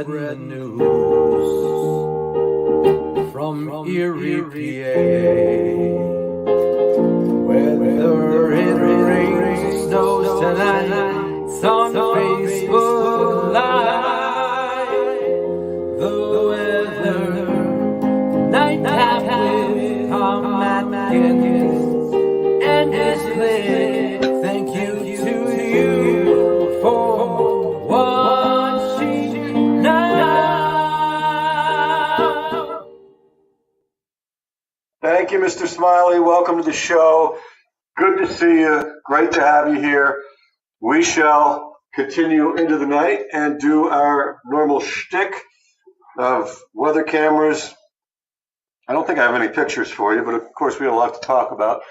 spreading the news from Erie, PA. Whether it rains or snows tonight, it's on Facebook Live. The weather, Nightap with Tom Atkins and his clique. Thank you to you for watching now. Thank you, Mr. Smiley. Welcome to the show. Good to see you. Great to have you here. We shall continue into the night and do our normal shtick of weather cameras. I don't think I have any pictures for you, but of course we have a lot to talk about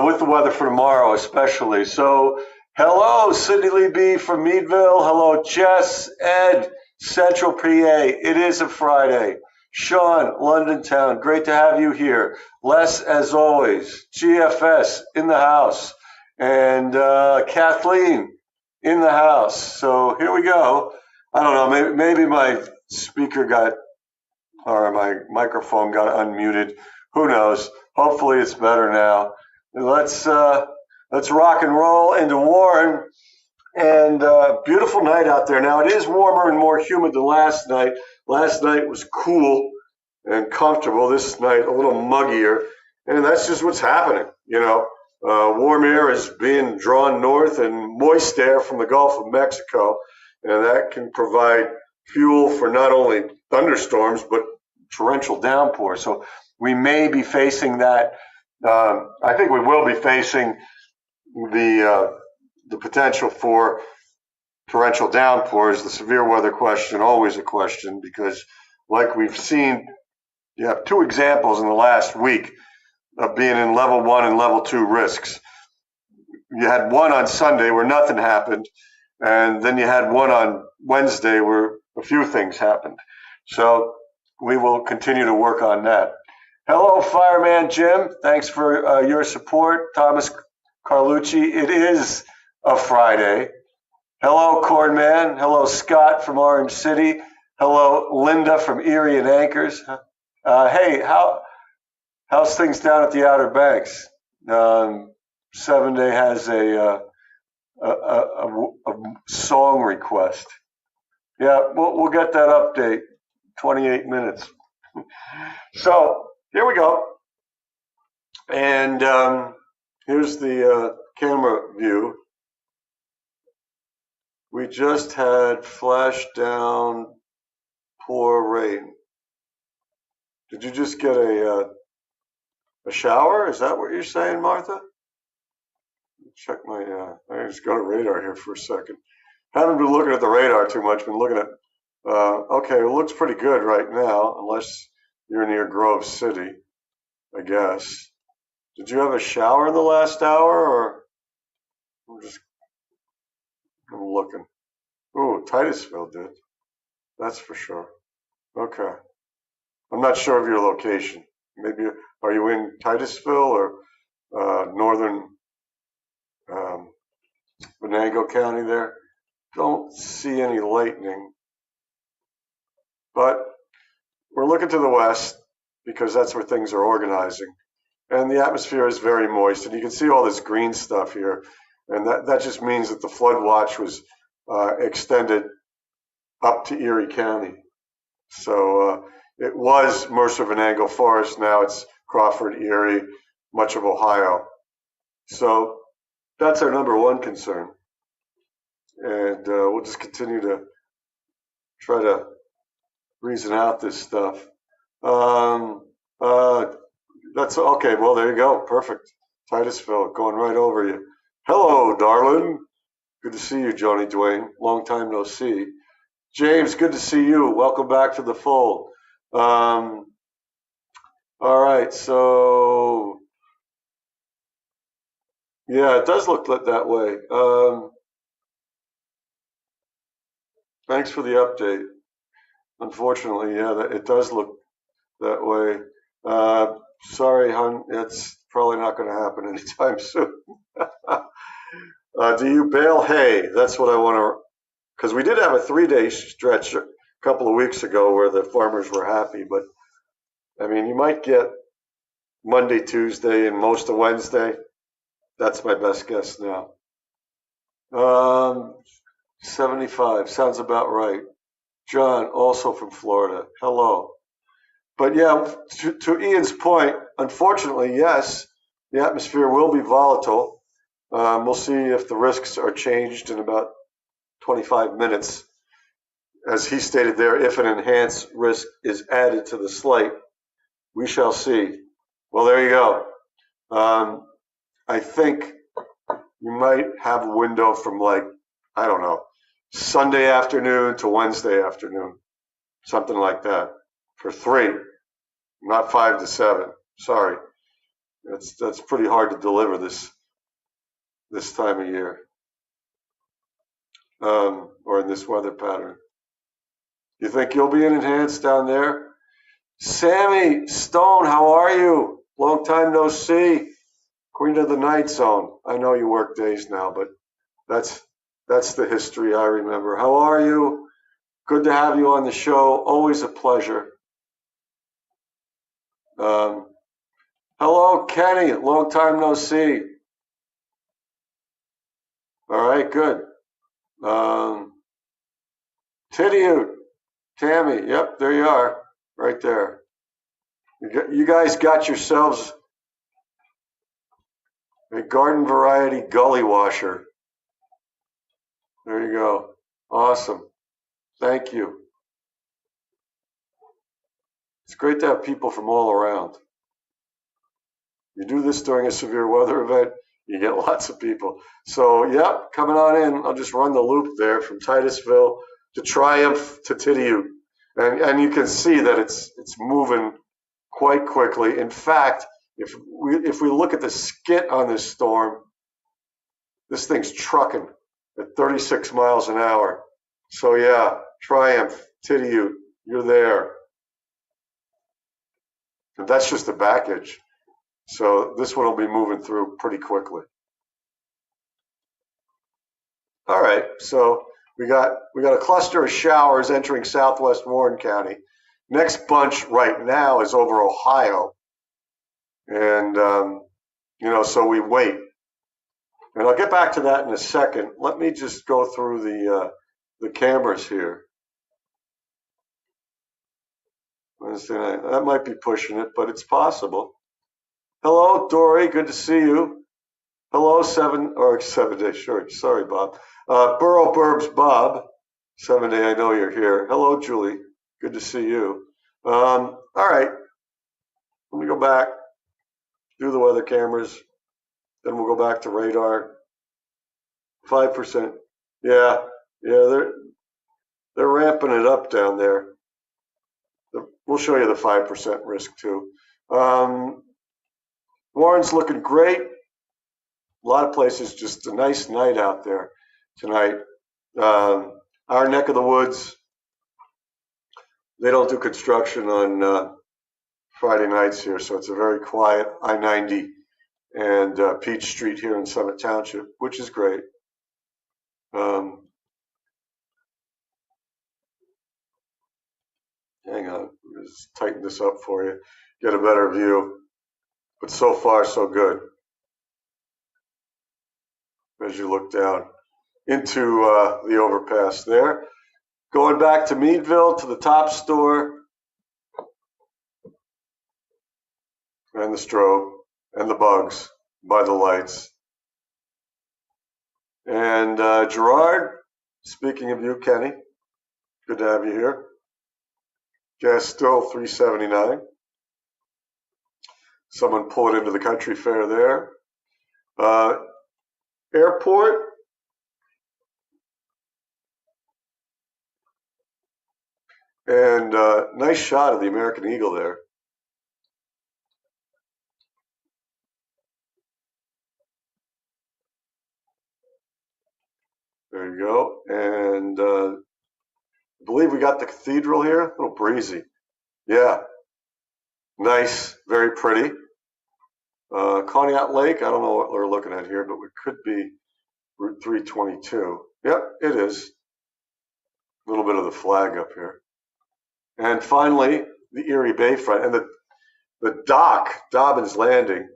with the weather for tomorrow especially. So hello, Cindy Lee B from Meadville. Hello, Jess, Ed, Central PA. It is a Friday. Sean, London Town, great to have you here. Les, as always, GFS in the house, and Kathleen in the house. So here we go. I don't know, maybe my speaker or my microphone got unmuted. Who knows? Hopefully it's better now. Let's rock and roll into Warren. And beautiful night out there. Now, it is warmer and more humid than last night. Last night was cool and comfortable. This night, a little muggier. And that's just what's happening, you know. Warm air is being drawn north and moist air from the Gulf of Mexico. And that can provide fuel for not only thunderstorms, but torrential downpours. So we may be facing that. I think we will be facing the potential for torrential downpours. The severe weather question, always a question, because like we've seen, you have two examples in the last week of being in level 1 and level 2 risks. You had one on Sunday where nothing happened, and then you had one on Wednesday where a few things happened. So we will continue to work on that. Hello, Fireman Jim. Thanks for your support. Thomas Carlucci. It is a Friday. Hello, Cornman. Hello, Scott from Orange City. Hello, Linda from Erie and Anchors. Hey, how's things down at the Outer Banks? 7 Day has a song request. Yeah, we'll get that update. 28 minutes. So here we go. And here's the camera view. We just had flash down pour rain. Did you just get a shower? Is that what you're saying, Martha? Check my, I just go to radar here for a second. Haven't been looking at the radar too much, been looking at, okay, it looks pretty good right now, unless you're near Grove City, I guess. Did you have a shower in the last hour, or I'm looking. Ooh, Titusville did. That's for sure. Okay. I'm not sure of your location. Maybe, are you in Titusville or northern Venango County there? Don't see any lightning. But we're looking to the west because that's where things are organizing. And the atmosphere is very moist. And you can see all this green stuff here. And that just means that the flood watch was extended up to Erie County. So it was Mercer Venango Forest. Now it's Crawford, Erie, much of Ohio. So that's our number one concern. And we'll just continue to try to reason out this stuff. That's okay. Well, there you go. Perfect. Titusville going right over you. Hello, darling. Good to see you, Joni Dwayne. Long time no see. James, good to see you. Welcome back to the fold. All right, so yeah, it does look that way. Thanks for the update. Unfortunately, yeah, it does look that way. Sorry, hon, it's probably not going to happen anytime soon. Do you bale hay? That's what I want to, because we did have a 3-day stretch couple of weeks ago where the farmers were happy, but I mean, you might get Monday, Tuesday, and most of Wednesday. That's my best guess now. 75 sounds about right. John, also from Florida. Hello. But yeah, to Ian's point, unfortunately, yes, the atmosphere will be volatile. We'll see if the risks are changed in about 25 minutes. As he stated there, if an enhanced risk is added to the slate, we shall see. Well, there you go. I think you might have a window from like, I don't know, Sunday afternoon to Wednesday afternoon, something like that, for 3, not 5 to 7. Sorry, that's pretty hard to deliver this time of year, or in this weather pattern. You think you'll be in enhanced down there? Sammy Stone, how are you? Long time no see. Queen of the Night Zone. I know you work days now, but that's the history I remember. How are you? Good to have you on the show. Always a pleasure. Hello, Kenny. Long time no see. All right, good. Tidiute, Tammy. Yep, there you are, right there. You guys got yourselves a garden variety gully washer. There you go. Awesome. Thank you. It's great to have people from all around. You do this during a severe weather event, you get lots of people. So, yep, coming on in. I'll just run the loop there from Titusville to Triumph to Tidiute. And you can see that it's moving quite quickly. In fact, if we look at the skit on this storm, this thing's trucking at 36 miles an hour. So yeah, Triumph, Tidiute, you're there. And that's just the back edge. So this one will be moving through pretty quickly. All right, so we got a cluster of showers entering southwest Warren County. Next bunch right now is over Ohio. And, so we wait. And I'll get back to that in a second. Let me just go through the cameras here. Wednesday night. That might be pushing it, but it's possible. Hello, Dory. Good to see you. Hello, 7 Day. Sure. Sorry, Bob. Burrow Burbs Bob. 7 Day. I know you're here. Hello, Julie. Good to see you. All right. Let me go back. Do the weather cameras. Then we'll go back to radar. 5%. Yeah. They're ramping it up down there. We'll show you the 5% risk too. Warren's looking great. A lot of places, just a nice night out there tonight. Our neck of the woods, they don't do construction on Friday nights here, so it's a very quiet I-90 and Peach Street here in Summit Township, which is great. Hang on, just tighten this up for you, get a better view. But so far, so good. As you look down into the overpass there. Going back to Meadville, to the top store, and the strobe, and the bugs by the lights. And Gerard, speaking of you, Kenny, good to have you here. Gas still $3.79. Someone pulled into the country fair there. Airport. And nice shot of the American Eagle there. There you go. And I believe we got the cathedral here. A little breezy. Yeah. Nice. Very pretty. Conneaut Lake. I don't know what we're looking at here, but it could be Route 322. Yep, it is. A little bit of the flag up here. And finally, the Erie Bayfront and the dock, Dobbins Landing,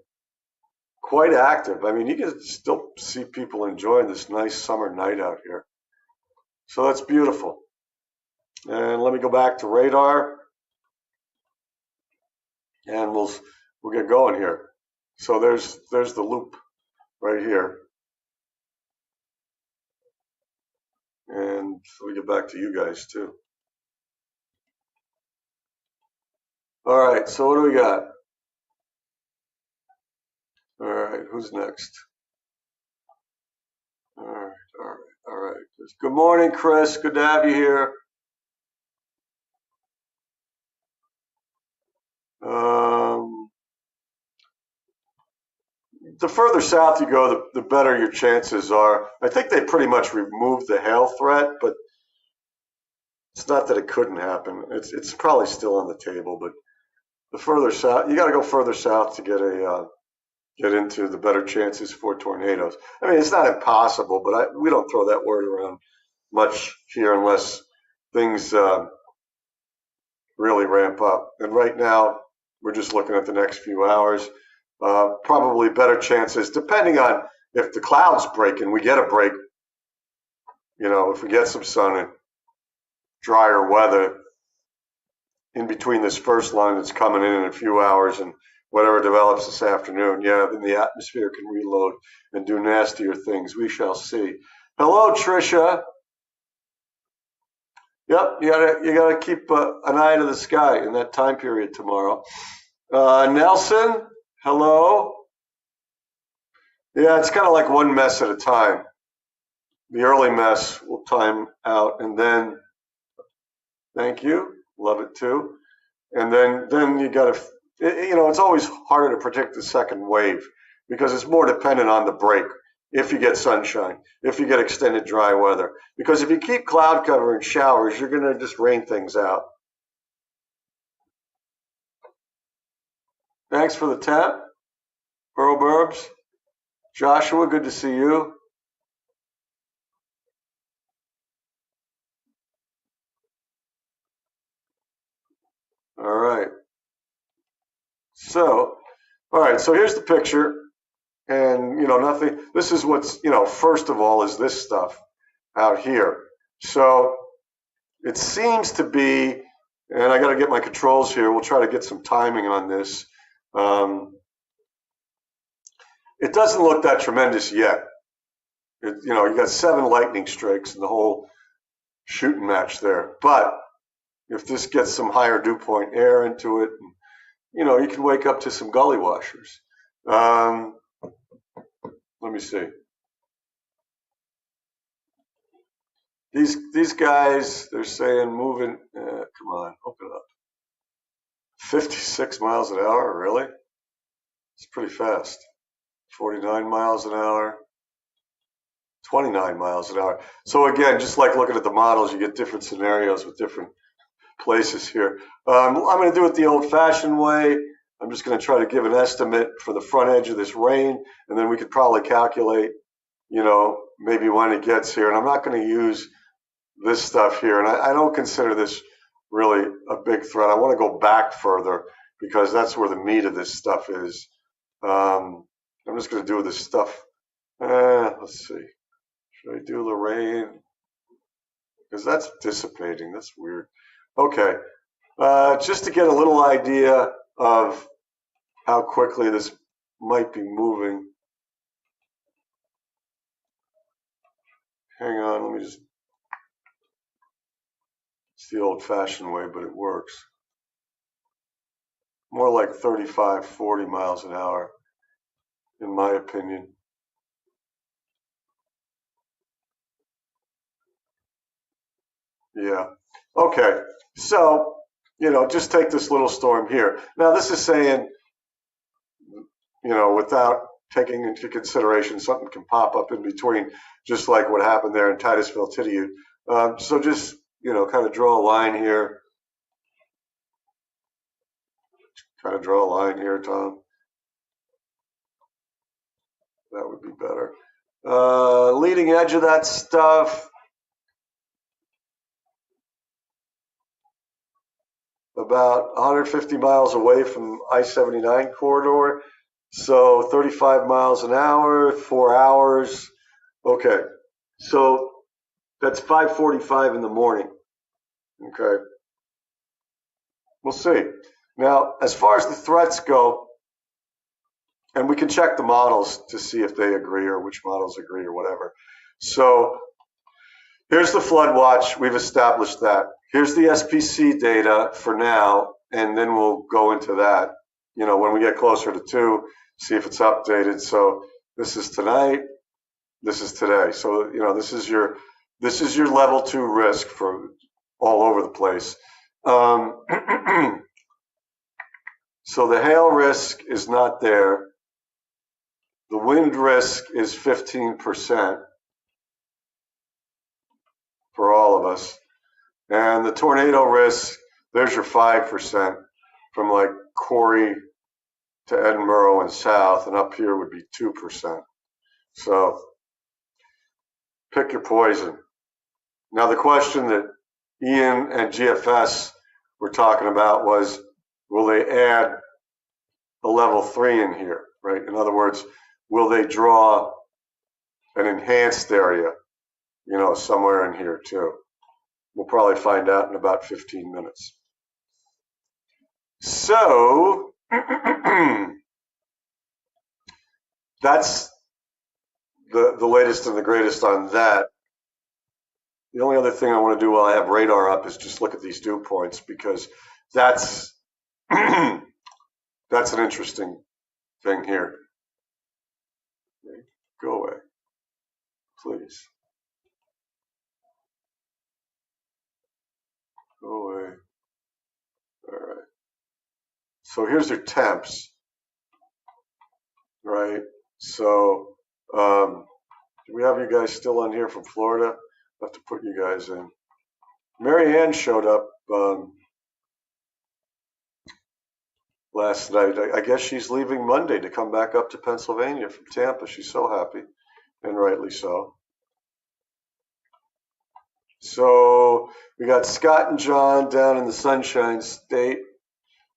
quite active. I mean, you can still see people enjoying this nice summer night out here. So that's beautiful. And let me go back to radar, and we'll get going here. So there's the loop right here. And let me get back to you guys too. All right, so what do we got? All right, who's next? All right. Good morning, Chris. Good to have you here. The further south you go, the better your chances are. I think they pretty much removed the hail threat, but it's not that it couldn't happen. It's probably still on the table, but the further south, you got to go further south to get into the better chances for tornadoes. I mean, it's not impossible, but we don't throw that word around much here unless things really ramp up. And right now, we're just looking at the next few hours. Probably better chances, depending on if the clouds break and we get a break. You know, if we get some sun and drier weather in between this first line that's coming in a few hours and whatever develops this afternoon, yeah, then the atmosphere can reload and do nastier things. We shall see. Hello, Tricia. Yep, you gotta keep an eye to the sky in that time period tomorrow. Nelson, hello. Yeah, it's kind of like one mess at a time. The early mess will time out, and then, thank you, love it too. And then you got to, it's always harder to predict the second wave because it's more dependent on the break. If you get sunshine, if you get extended dry weather, because if you keep cloud cover and showers, you're going to just rain things out. Thanks for the tap, Burl Burbs. Joshua, good to see you. All right. So, all right. So here's the picture. And, nothing, this is what's, first of all is this stuff out here. So it seems to be, and I got to get my controls here. We'll try to get some timing on this. It doesn't look that tremendous yet. You got 7 lightning strikes in the whole shooting match there. But if this gets some higher dew point air into it, you can wake up to some gully washers. Let me see. These guys, they're saying moving. Come on, open it up. 56 miles an hour, really? It's pretty fast. 49 miles an hour. 29 miles an hour. So again, just like looking at the models, you get different scenarios with different places here. I'm going to do it the old-fashioned way. I'm just going to try to give an estimate for the front edge of this rain, and then we could probably calculate, maybe when it gets here. And I'm not going to use this stuff here, and I don't consider this really a big threat. I want to go back further because that's where the meat of this stuff is. I'm just going to do this stuff. Let's see. Should I do the rain? Because that's dissipating. That's weird. Okay. Just to get a little idea of how quickly this might be moving. Hang on, let me just, it's the old-fashioned way, but it works. More like 35, 40 miles an hour, in my opinion. Yeah. Okay. So, just take this little storm here. Now, this is saying, without taking into consideration something can pop up in between, just like what happened there in Titusville, Tityute. So just, kind of draw a line here. Kind of draw a line here, Tom. That would be better. Leading edge of that stuff. about 150 miles away from I-79 corridor. So 35 miles an hour, 4 hours. Okay, so that's 5:45 in the morning. Okay, we'll see. Now, as far as the threats go, and we can check the models to see if they agree or which models agree or whatever. So here's the flood watch. We've established that. Here's the SPC data for now, and then we'll go into that, when we get closer to 2, see if it's updated. So this is tonight. This is today. So, this is your level 2 risk for all over the place. So the hail risk is not there. The wind risk is 15% for all of us. And the tornado risk, there's your 5% from like Corey to Edinburgh and south, and up here would be 2%. So pick your poison. Now the question that Ian and GFS were talking about was, will they add a level 3 in here, right? In other words, will they draw an enhanced area, somewhere in here too? We'll probably find out in about 15 minutes. So that's the latest and the greatest on that. The only other thing I want to do while I have radar up is just look at these dew points, because that's that's an interesting thing here. Okay, go away, please. Go away. All right. So here's your temps, right? So do we have you guys still on here from Florida? I'll have to put you guys in. Mary Ann showed up last night. I guess she's leaving Monday to come back up to Pennsylvania from Tampa. She's so happy, and rightly so. So we got Scott and John down in the Sunshine State.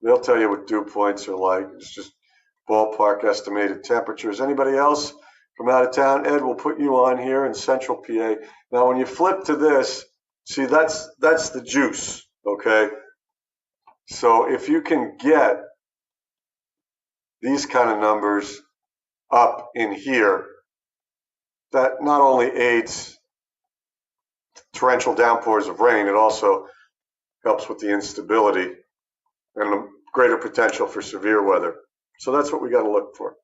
They'll tell you what dew points are like. It's just ballpark estimated temperatures. Anybody else from out of town? Ed, we'll put you on here in Central PA. Now, when you flip to this, see, that's the juice, okay? So if you can get these kind of numbers up in here, that not only aids torrential downpours of rain, it also helps with the instability and the greater potential for severe weather. So that's what we got to look for.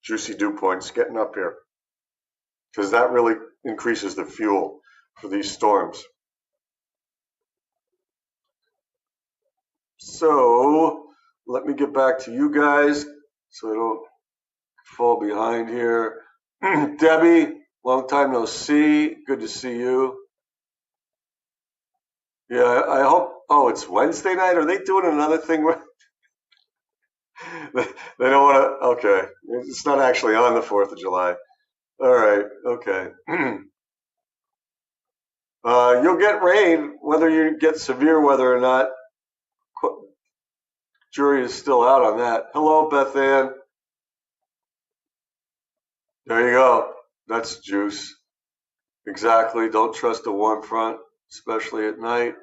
Juicy dew points getting up here, because that really increases the fuel for these storms. So let me get back to you guys so I don't fall behind here. Debbie, long time no see. Good to see you. Yeah, I hope. Oh, it's Wednesday night. Are they doing another thing where they don't want to? Okay, it's not actually on the 4th of July. All right. Okay. You'll get rain whether you get severe weather or not. Jury is still out on that. Hello, Beth Ann. There you go. That's juice. Exactly. Don't trust a warm front, especially at night.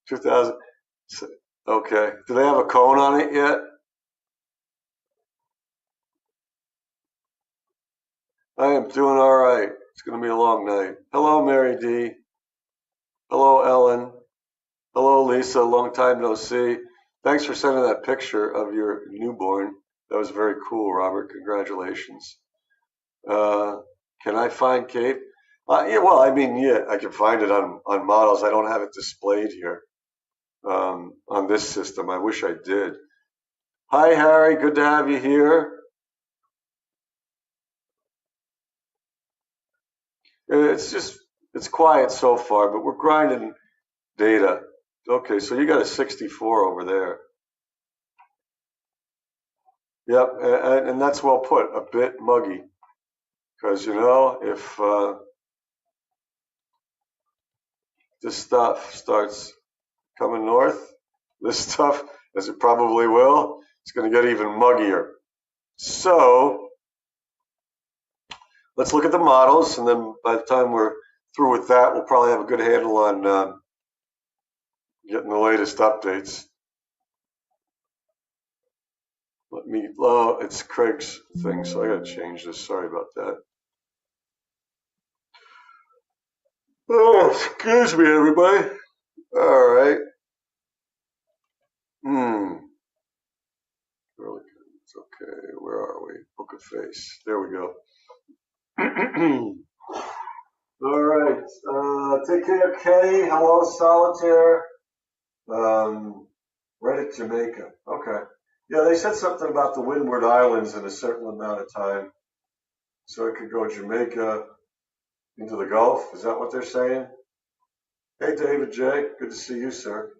2000. Okay. Do they have a cone on it yet? I am doing all right. It's going to be a long night. Hello, Mary D. Hello, Ellen. Hello, Lisa. Long time no see. Thanks for sending that picture of your newborn. That was very cool, Robert. Congratulations. Can I find Kate? Yeah, well, I mean, yeah, I can find it on models. I don't have it displayed here on this system. I wish I did. Hi, Harry. Good to have you here. It's quiet so far, but we're grinding data. Okay, so you got a 64 over there. Yep, and that's well put, a bit muggy. Because, if this stuff starts coming north, this stuff, as it probably will, it's going to get even muggier. So let's look at the models, and then by the time we're through with that, we'll probably have a good handle on getting the latest updates. It's Craig's thing, so I got to change this. Sorry about that. Oh, excuse me, everybody. All right. Really good. It's okay. Where are we? Book of Face. There we go. All right. Take care, Kenny. Hello, Solitaire. Reddit, Jamaica. Okay. Yeah, they said something about the Windward Islands in a certain amount of time. So it could go Jamaica into the Gulf. Is that what they're saying? Hey, David J. Good to see you, sir.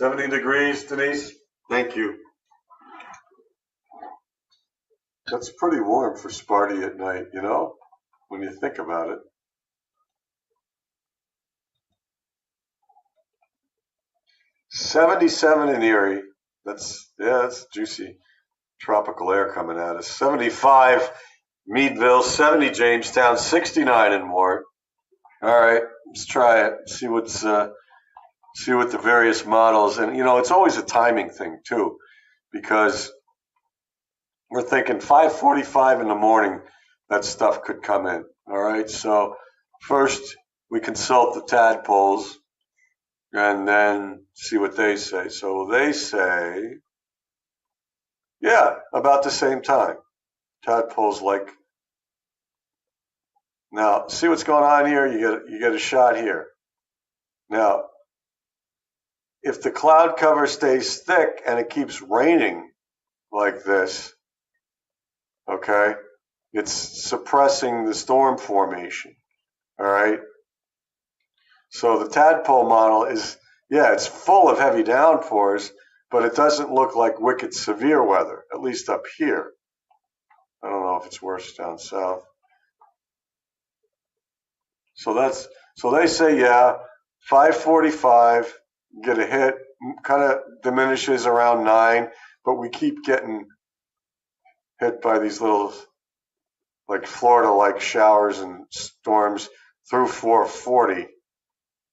$70 degrees, Denise. Thank you. That's pretty warm for Sparty at night, when you think about it. 77 in Erie. That's juicy tropical air coming at us. 75 Meadville, 70 Jamestown, 69 in Ward. All right, let's try it. See what the various models, and it's always a timing thing too, because we're thinking 5:45 in the morning that stuff could come in. All right, so first we consult the tadpoles and then see what they say. So they say, yeah, about the same time. Tadpoles like. Now, see what's going on here? You get a shot here. Now, if the cloud cover stays thick and it keeps raining like this, okay, it's suppressing the storm formation. All right. So the tadpole model is, it's full of heavy downpours, but it doesn't look like wicked severe weather, at least up here. I don't know if it's worse down south. So they say, 5:45, get a hit, kind of diminishes around 9, but we keep getting hit by these little, like Florida-like showers and storms through 4:40.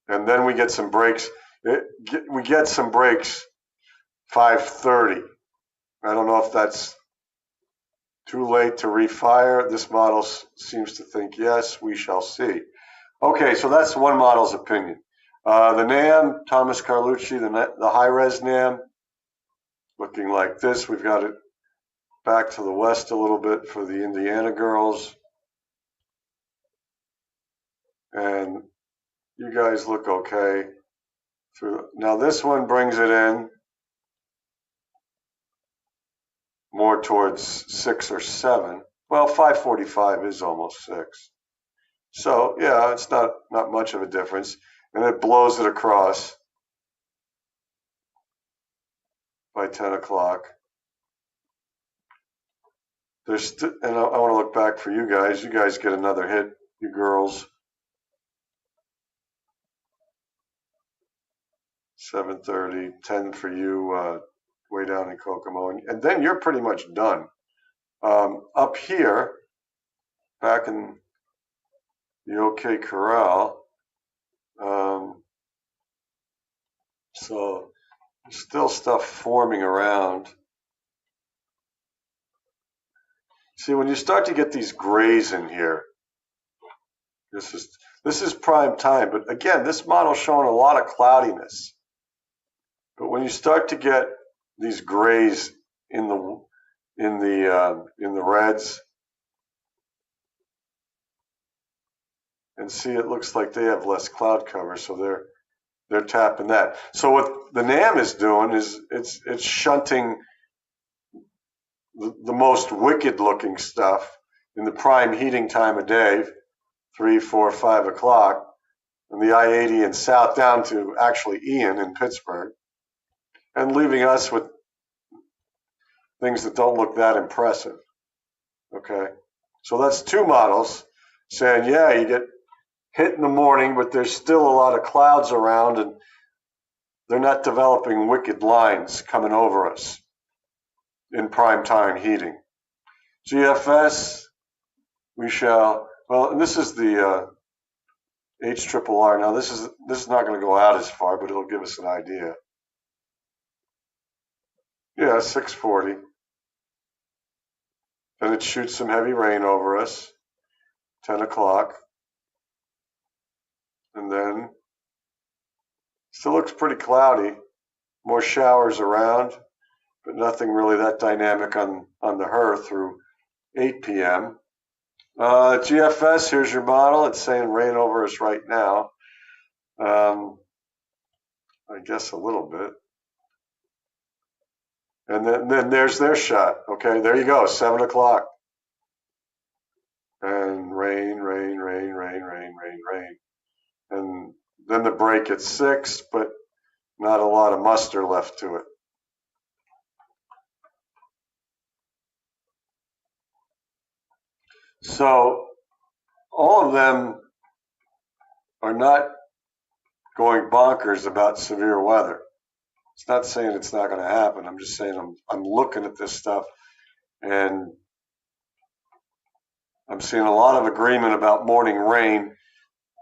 And then we get some breaks. We get some breaks 5:30. I don't know if that's too late to refire. This model seems to think yes. We shall see. Okay, so that's one model's opinion. The NAM, Thomas Carlucci, the high-res NAM, looking like this. We've got it back to the west a little bit for the Indiana girls. And you guys look okay. Now this one brings it in more towards 6 or 7. Well, 5:45 is almost 6. So, it's not much of a difference. And it blows it across by 10 o'clock. And I want to look back for you guys. You guys get another hit, you girls. 7:30, 10 for you, way down in Kokomo. And then you're pretty much done. Up here, back in the OK Corral, so still stuff forming around. See, when you start to get these grays in here, this is prime time. But again, this model's showing a lot of cloudiness. But when you start to get these grays in the reds, and see, it looks like they have less cloud cover, so they're tapping that. So what the NAM is doing is it's shunting the most wicked looking stuff in the prime heating time of day, 3, 4, 5 o'clock, and the I-80 and south down to actually Ian in Pittsburgh, and leaving us with things that don't look that impressive. Okay, so that's two models saying, yeah, you get hit in the morning, but there's still a lot of clouds around, and they're not developing wicked lines coming over us in prime time heating. GFS, we shall, well, and this is the HRRR. Now this is not going to go out as far, but it'll give us an idea. Yeah, 640. Then it shoots some heavy rain over us, 10 o'clock. And then still looks pretty cloudy, more showers around, but nothing really that dynamic on the HRRR through 8 p.m. GFS, here's your model. It's saying rain over us right now. I guess a little bit. And then there's their shot. Okay, there you go, 7 o'clock. And rain, rain, rain, rain, rain, rain, rain. And then the break at 6, but not a lot of muster left to it. So all of them are not going bonkers about severe weather. It's not saying it's not going to happen. I'm just saying I'm looking at this stuff, and I'm seeing a lot of agreement about morning rain,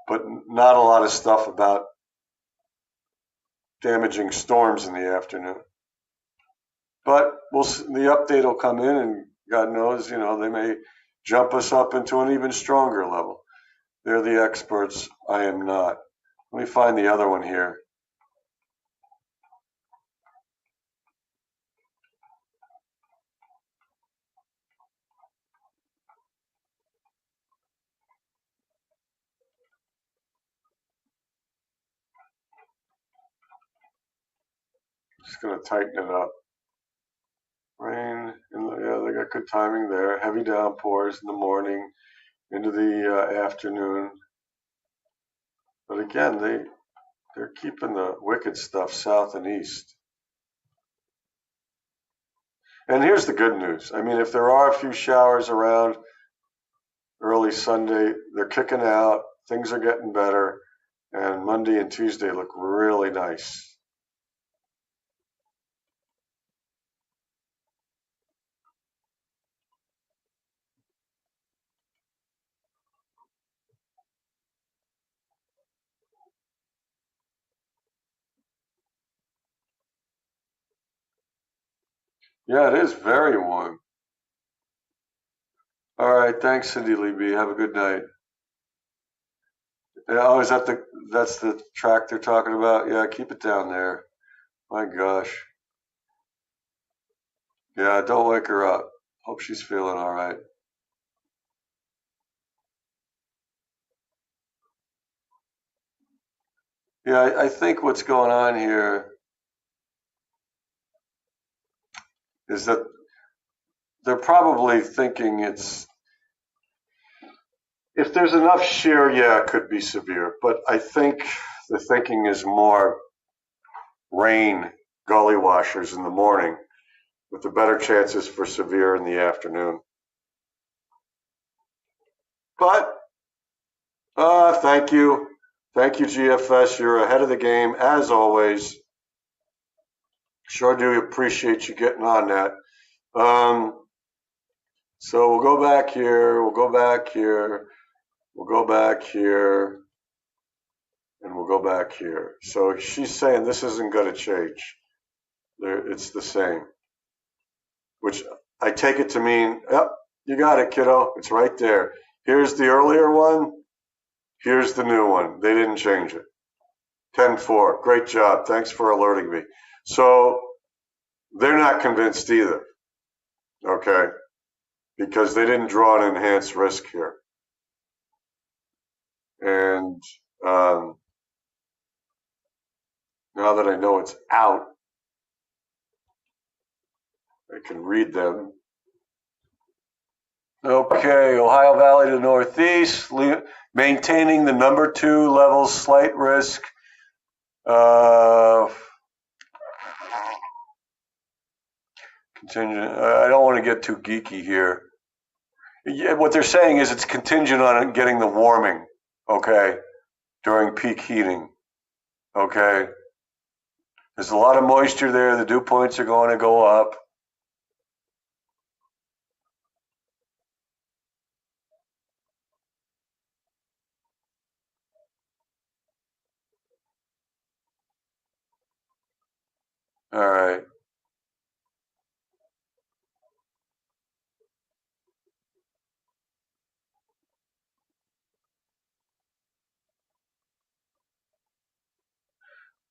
but not a lot of stuff about damaging storms in the afternoon. But the update will come in, and God knows, they may jump us up into an even stronger level. They're the experts. I am not. Let me find the other one here. Just going to tighten it up. Rain, yeah, they got good timing there. Heavy downpours in the morning, into the afternoon. But again, they're keeping the wicked stuff south and east. And here's the good news. I mean, if there are a few showers around early Sunday, they're kicking out. Things are getting better. And Monday and Tuesday look really nice. Yeah, it is very warm. All right, thanks, Cindy Lee B. Have a good night. Oh, that's the track they're talking about? Yeah, keep it down there. My gosh. Yeah, don't wake her up. Hope she's feeling all right. Yeah, I think what's going on here is that they're probably thinking if there's enough shear, yeah, it could be severe. But I think the thinking is more rain, gully washers in the morning, with the better chances for severe in the afternoon. But thank you. Thank you, GFS. You're ahead of the game, as always. Sure do appreciate you getting on that. So we'll go back here, we'll go back here, we'll go back here, and we'll go back here. So she's saying this isn't going to change. It's the same, which I take it to mean, yep, you got it, kiddo. It's right there. Here's the earlier one. Here's the new one. They didn't change it. 10-4. Great job. Thanks for alerting me. So they're not convinced either. Okay. Because they didn't draw an enhanced risk here. And now that I know it's out, I can read them Okay, Ohio Valley to northeast, maintaining the number 2 level, slight risk. Contingent. I don't want to get too geeky here. Yeah, what they're saying is it's contingent on getting the warming, okay, during peak heating, okay. There's a lot of moisture there. The dew points are going to go up. All right.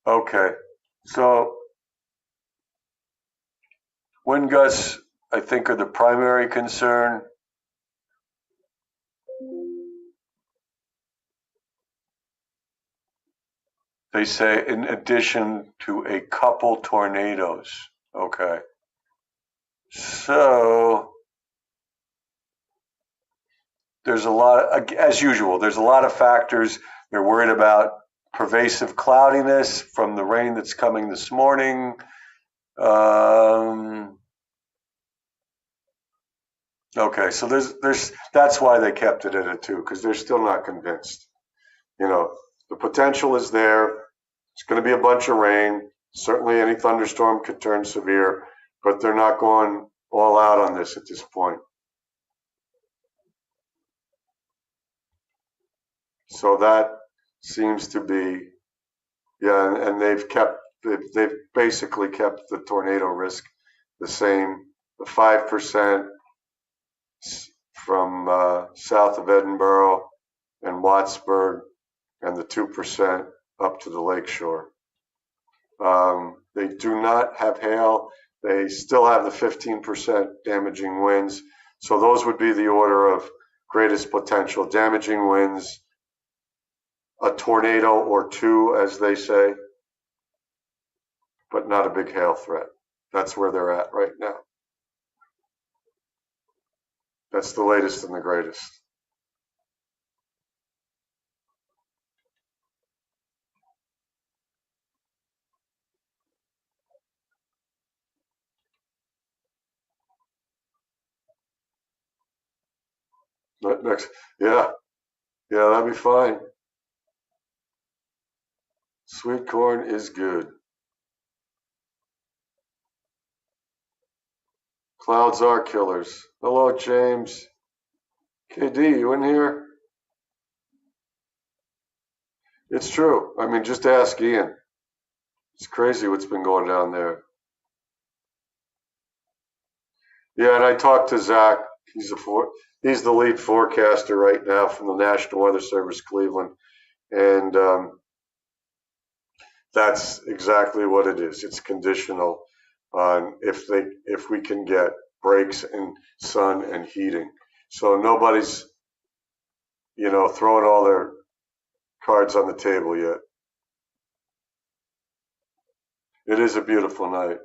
Okay. So wind gusts, I think, are the primary concern. They say in addition to a couple tornadoes. Okay. So there's a lot, as usual, there's a lot of factors. They're worried about pervasive cloudiness from the rain that's coming this morning. Okay, so that's why they kept it at a 2, because they're still not convinced. You know, the potential is there. It's going to be a bunch of rain. Certainly any thunderstorm could turn severe, but they're not going all out on this at this point. So that seems to be, yeah, and they've basically kept the tornado risk the same, the 5% from south of Edinburgh and Wattsburg, and the 2% up to the lakeshore. They do not have hail. They still have the 15% damaging winds. So those would be the order of greatest potential: damaging winds, a tornado or 2, as they say, but not a big hail threat. That's where they're at right now. That's the latest and the greatest. Next, yeah, that'd be fine. Sweet corn is good. Clouds are killers. Hello, James. KD, you in here? It's true. I mean, just ask Ian. It's crazy what's been going down there. Yeah, and I talked to Zach. He's the lead forecaster right now from the National Weather Service, Cleveland, and that's exactly what it is. It's conditional on if we can get breaks in sun and heating. So nobody's throwing all their cards on the table yet. It is a beautiful night.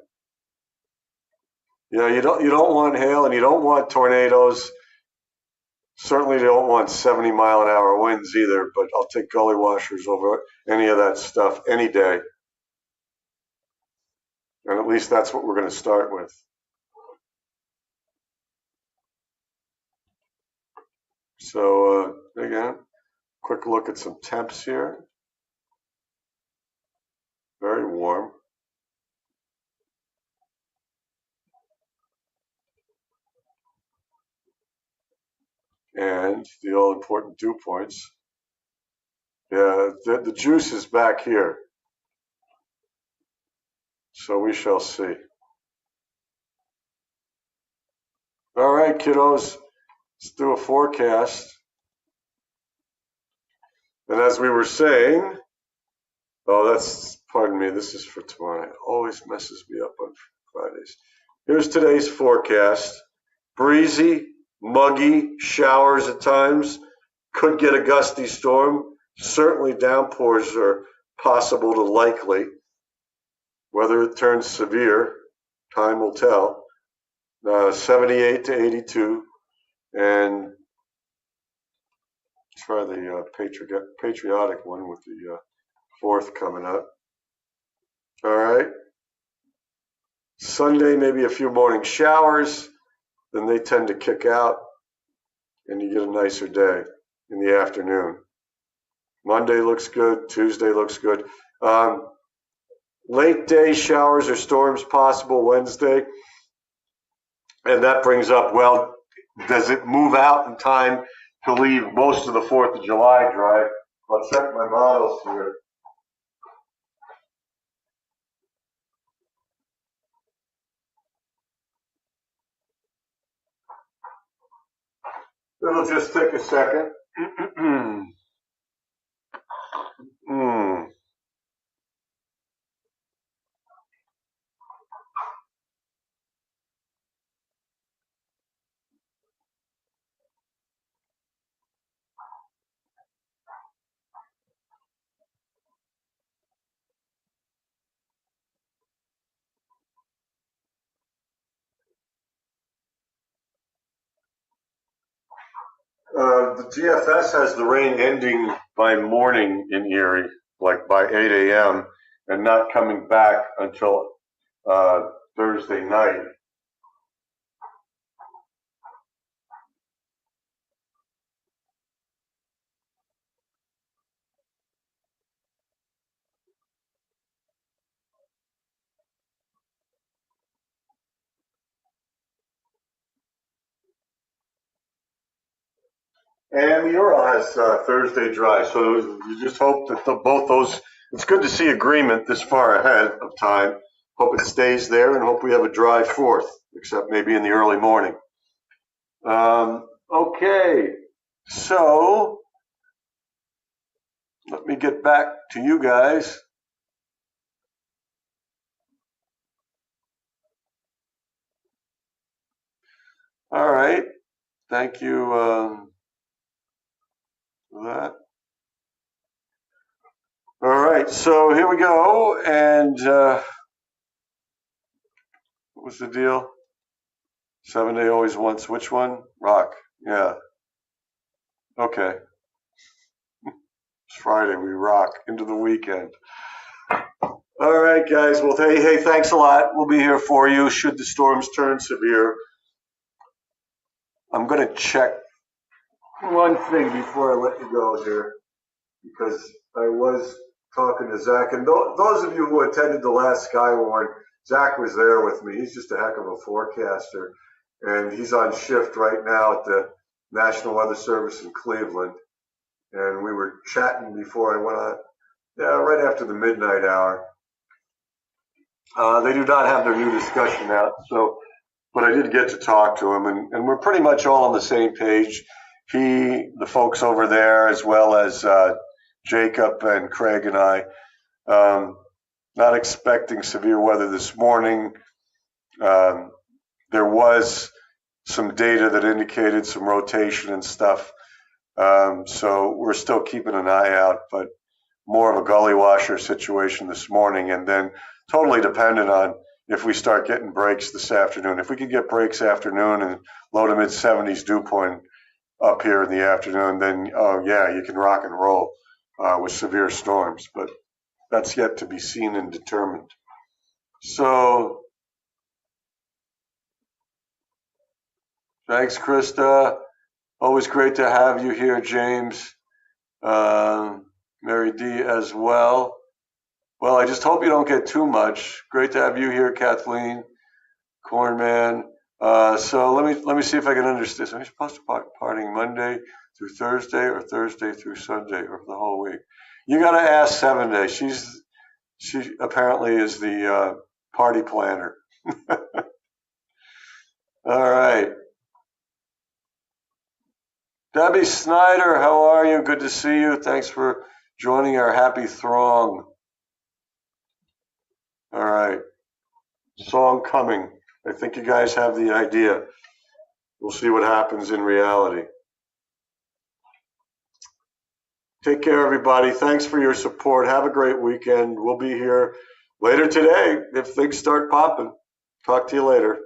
Yeah, you don't want hail and you don't want tornadoes. Certainly you don't want 70-mile-an-hour winds either, but I'll take gully washers over any of that stuff any day. And at least that's what we're going to start with. So again, quick look at some temps here. Very warm. And the all-important dew points. Yeah, the juice is back here. So we shall see. All right, kiddos, let's do a forecast. And as we were saying, pardon me, this is for tomorrow. It always messes me up on Fridays. Here's today's forecast. Breezy, muggy, showers at times. Could get a gusty storm. Certainly downpours are possible to likely. Whether it turns severe, time will tell. 78 to 82. and try the patriotic one with the 4th coming up. All right. Sunday, maybe a few morning showers, then they tend to kick out, and you get a nicer day in the afternoon. Monday looks good. Tuesday looks good. Late day showers or storms possible Wednesday. And that brings up, well, does it move out in time to leave most of the 4th of July drive? I'll check my models here. It'll just take a second. The GFS has the rain ending by morning in Erie, like by 8 a.m., and not coming back until Thursday night. And the Ural has Thursday dry, so you just hope that both those. It's good to see agreement this far ahead of time. Hope it stays there, and hope we have a dry 4th, except maybe in the early morning. Okay, so let me get back to you guys. All right, thank you for that. All right, so here we go, and what was the deal? 7 day always wants which one? Rock, yeah. Okay. It's Friday, we rock into the weekend. All right, guys. Well, hey, thanks a lot. We'll be here for you should the storms turn severe. I'm going to check one thing before I let you go here, because I was talking to Zach, and those of you who attended the last Skywarn, Zach was there with me. He's just a heck of a forecaster, and he's on shift right now at the National Weather Service in Cleveland. And we were chatting before I went on, right after the midnight hour. They do not have their new discussion out, but I did get to talk to him, and we're pretty much all on the same page. The folks over there, as well as Jacob and Craig and I, not expecting severe weather this morning. There was some data that indicated some rotation and stuff. So we're still keeping an eye out, but more of a gully washer situation this morning, and then totally dependent on if we start getting breaks this afternoon. If we could get breaks afternoon and low to mid 70s dew point up here in the afternoon, then oh yeah, you can rock and roll with severe storms, but that's yet to be seen and determined. So thanks, Krista. Always great to have you here, James. Mary D as well. Well, I just hope you don't get too much. Great to have you here, Kathleen, Cornman. So let me see if I can understand. So I'm supposed to be partying Monday through Thursday, or Thursday through Sunday, or the whole week. You got to ask 7 Day. She apparently is the party planner. All right. Debbie Snyder, how are you? Good to see you. Thanks for joining our happy throng. All right. Song coming. I think you guys have the idea. We'll see what happens in reality. Take care, everybody. Thanks for your support. Have a great weekend. We'll be here later today if things start popping. Talk to you later.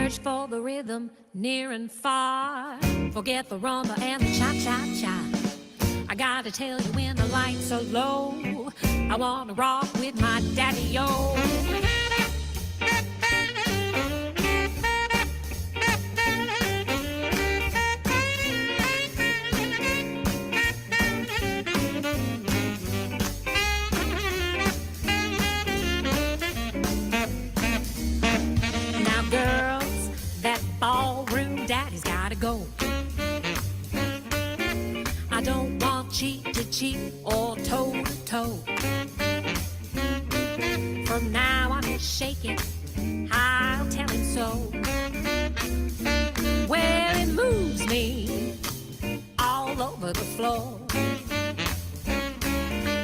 search for the rhythm near and far. Forget the rumba and the cha-cha-cha. I gotta tell you when the lights are low, I wanna rock with my daddy-o. Now girls, that ballroom daddy's gotta go. I don't want cheek to cheek or toe to toe. From now on he'll shake it, I'll tell him so. Well, it moves me all over the floor.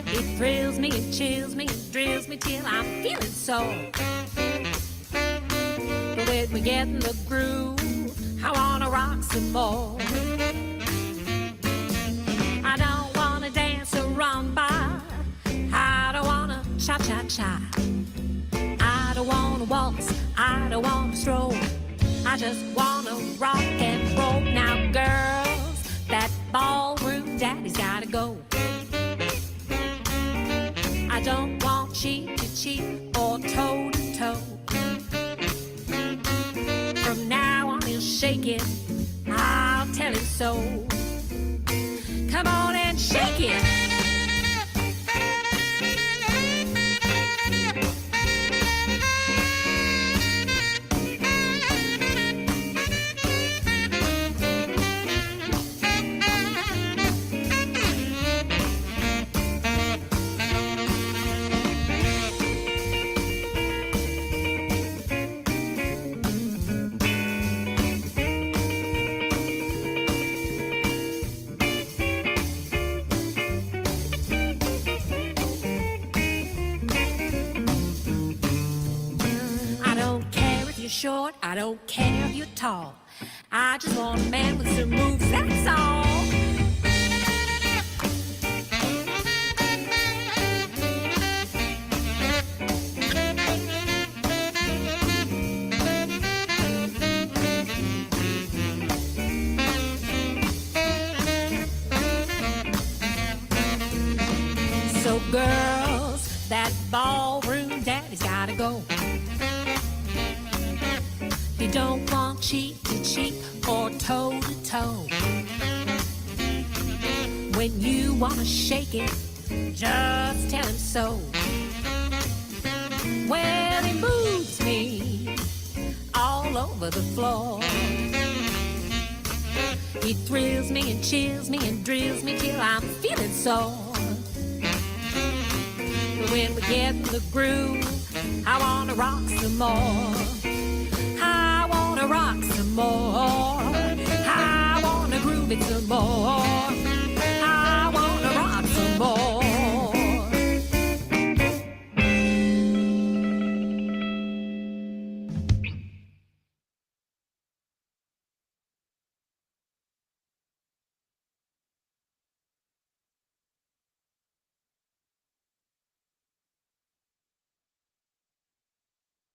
It thrills me, it chills me, it drills me till I'm feeling sore. But when we get in the groove, I wanna rock some more. I don't wanna dance a rumba, I don't wanna cha-cha-cha. I don't wanna waltz, I don't wanna stroll, I just wanna rock and roll. Now girls, that ballroom daddy's gotta go. I don't want cheek to cheek or toe to toe. From now on he'll shake it, I'll tell him so. Come on and shake it. Short, I don't care if you're tall, I just want a man with some moves, that's all. So girls, that ballroom daddy's gotta go. You don't want cheek to cheek or toe to toe. When you wanna shake it, just tell him so. Well, he moves me all over the floor. He thrills me and chills me and drills me till I'm feeling sore. But when we get in the groove, I wanna rock some more.